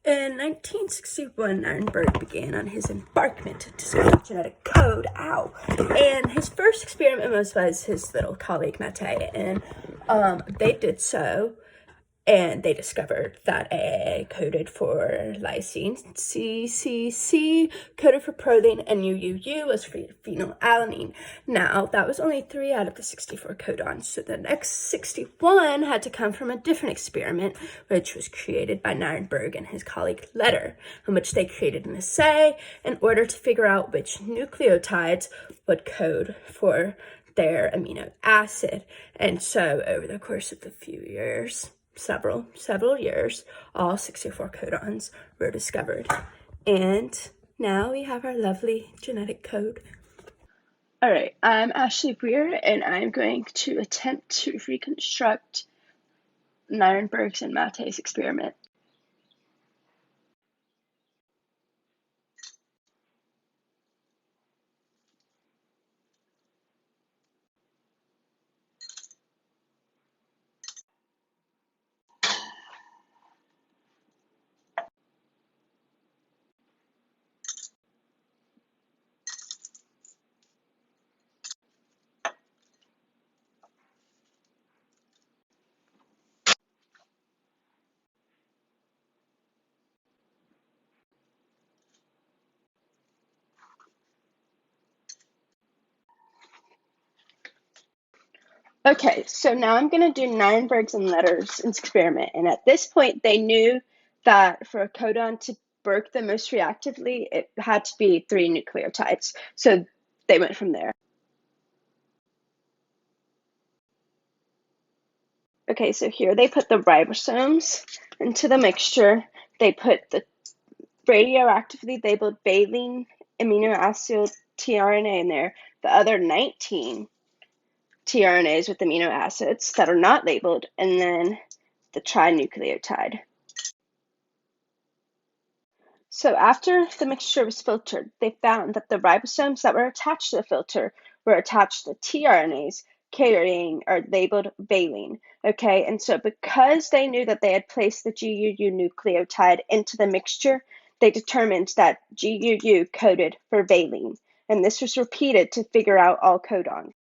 In 1961, Nirenberg began on his embarkment to discover genetic code. And his first experiment was his little colleague Mate, and they did so. And they discovered that A coded for lysine, CCC coded for proline, and UUU was for phenylalanine. Now, that was only 3 out of the 64 codons, so the next 61 had to come from a different experiment, which was created by Nirenberg and his colleague Leder, in which they created an assay in order to figure out which nucleotides would code for their amino acid. And so, over the course of a few years, several years, all 64 codons were discovered. And now we have our lovely genetic code. All right, I'm Ashley Weir, and I'm going to attempt to reconstruct Nirenberg's and Mate's experiment. Okay, so now I'm going to do Nirenberg's and Leder's experiment. And at this point, they knew that for a codon to work the most reactively, it had to be 3 nucleotides. So they went from there. Okay, so here they put the ribosomes into the mixture. They put the radioactively labeled valine amino acid tRNA in there, the other 19 tRNAs with amino acids that are not labeled, and then the trinucleotide. So after the mixture was filtered, they found that the ribosomes that were attached to the filter were attached to tRNAs carrying or labeled valine. Okay, and so because they knew that they had placed the GUU nucleotide into the mixture, they determined that GUU coded for valine, and this was repeated to figure out all codons.